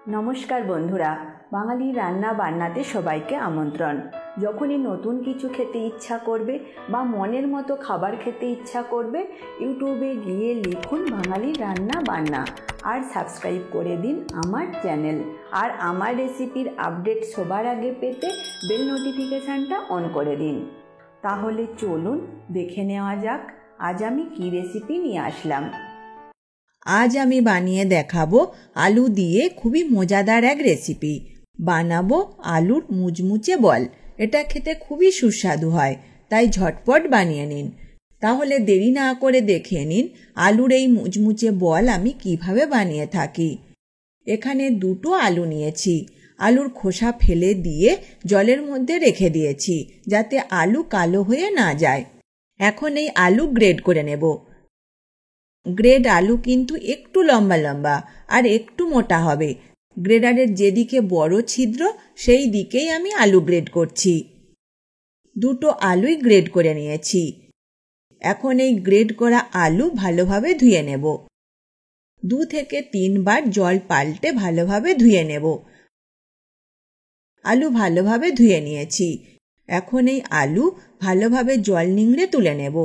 নমস্কার বন্ধুরা, বাঙালি রান্না বান্নাতে সবাইকে আমন্ত্রণ। যখনই নতুন কিছু খেতে ইচ্ছা করবে বা মনের মতো খাবার খেতে ইচ্ছা করবে, ইউটিউবে গিয়ে লিখুন বাঙালি রান্না বান্না আর সাবস্ক্রাইব করে দিন আমার চ্যানেল। আর আমার রেসিপির আপডেট সবার আগে পেতে বেল নোটিফিকেশানটা অন করে দিন। তাহলে চলুন দেখে নেওয়া যাক আজ আমি কী রেসিপি নিয়ে আসলাম। আজ আমি বানিয়ে দেখাবো আলু দিয়ে খুবই মজাদার এক রেসিপি। বানাবো আলুর মুচমুচে বল। এটা খেতে খুবই সুস্বাদু হয়, তাই ঝটপট বানিয়ে নিন। তাহলে দেরি না করে দেখে নিন আলুর এই মুচমুচে বল আমি কিভাবে বানিয়ে থাকি। এখানে 2টো আলু নিয়েছি। আলুর খোসা ফেলে দিয়ে জলের মধ্যে রেখে দিয়েছি যাতে আলু কালো হয়ে না যায়। এখন এই আলু গ্রেড করে নেব। গ্রেড আলু কিন্তু একটু লম্বা লম্বা আর একটু মোটা হবে। গ্রেডারের যেদিকে বড় ছিদ্র সেই দিকেই আমি আলু গ্রেড করছি। 2টো আলুই গ্রেড করে নিয়েছি। এখন এই গ্রেড করা আলু ভালোভাবে ধুয়ে নেব। 2 থেকে 3 বার জল পাল্টে ভালোভাবে ধুয়ে নেব। আলু ভালোভাবে ধুয়ে নিয়েছি। এখন এই আলু ভালোভাবে জল নিংড়ে তুলে নেব।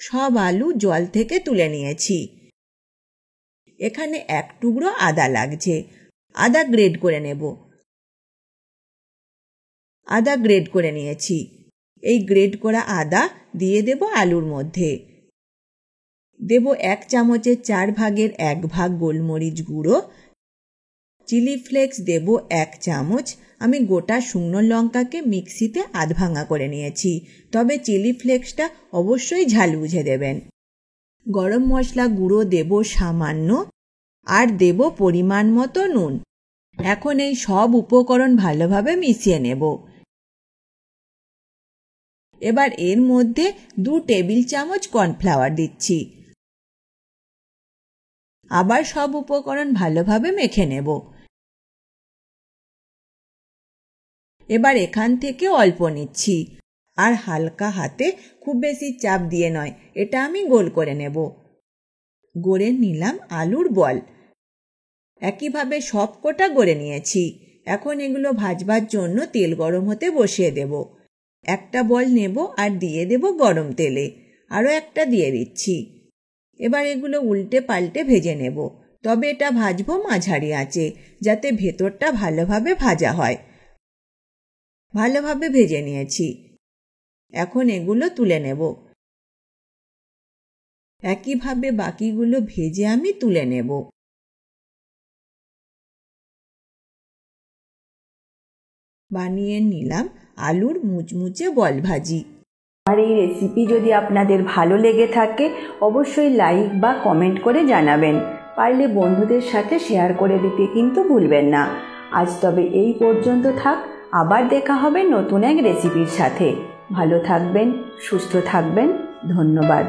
সব আলু জল থেকে তুলে নিয়েছি। এখানে 1 টুকরো আদা লাগছে। আদা গ্রেড করে নেব। আদা গ্রেড করে নিয়েছি। এই গ্রেড করা আদা দিয়ে দেব আলুর মধ্যে। দেব 1 চামচের 4 ভাগের 1 ভাগ গোলমরিচ গুঁড়ো। চিলি ফ্লেক্স দেব 1 চামচ। আমি গোটা শুকনো লঙ্কাকে মিক্সিতে আধ ভাঙা করে নিয়েছি, তবে চিলি ফ্লেক্সটা অবশ্যই ঝাল বুঝে দেবেন। গরম মশলা গুঁড়ো দেব সামান্য, আর দেব পরিমাণ মতো নুন। এখন এই সব উপকরণ ভালোভাবে মিশিয়ে নেব। এবার এর মধ্যে 2 টেবিল চামচ কর্নফ্লাওয়ার দিচ্ছি। আবার সব উপকরণ ভালোভাবে মেখে নেব। এবার এখান থেকে অল্প নিচ্ছি, আর হালকা হাতে, খুব বেশি চাপ দিয়ে নয়, এটা আমি গোল করে নেব। গড়ে নিলাম আলুর বল। একইভাবে সব কটা গড়ে নিয়েছি। এখন এগুলো ভাজবার জন্য তেল গরম হতে বসিয়ে দেব। একটা বল নেব আর দিয়ে দেব গরম তেলে। আরও একটা দিয়ে দিচ্ছি। এবার এগুলো উল্টে পাল্টে ভেজে নেব, তবে এটা ভাজবো মাঝারি আঁচে, যাতে ভেতরটা ভালোভাবে ভাজা হয়। ভালোভাবে ভেজে নিয়েছি। এখন এগুলো তুলে নেব। একইভাবে বাকিগুলো ভেজে আমি তুলে নেব। বানিয়ে নিলাম আলুর মুচমুচে বল ভাজি। আর এই রেসিপি যদি আপনাদের ভালো লেগে থাকে অবশ্যই লাইক বা কমেন্ট করে জানাবেন। পারলে বন্ধুদের সাথে শেয়ার করে দিতে কিন্তু ভুলবেন না। আজ তবে এই পর্যন্ত থাক। আবার দেখা হবে নতুন এক রেসিপির সাথে। ভালো থাকবেন, সুস্থ থাকবেন। ধন্যবাদ।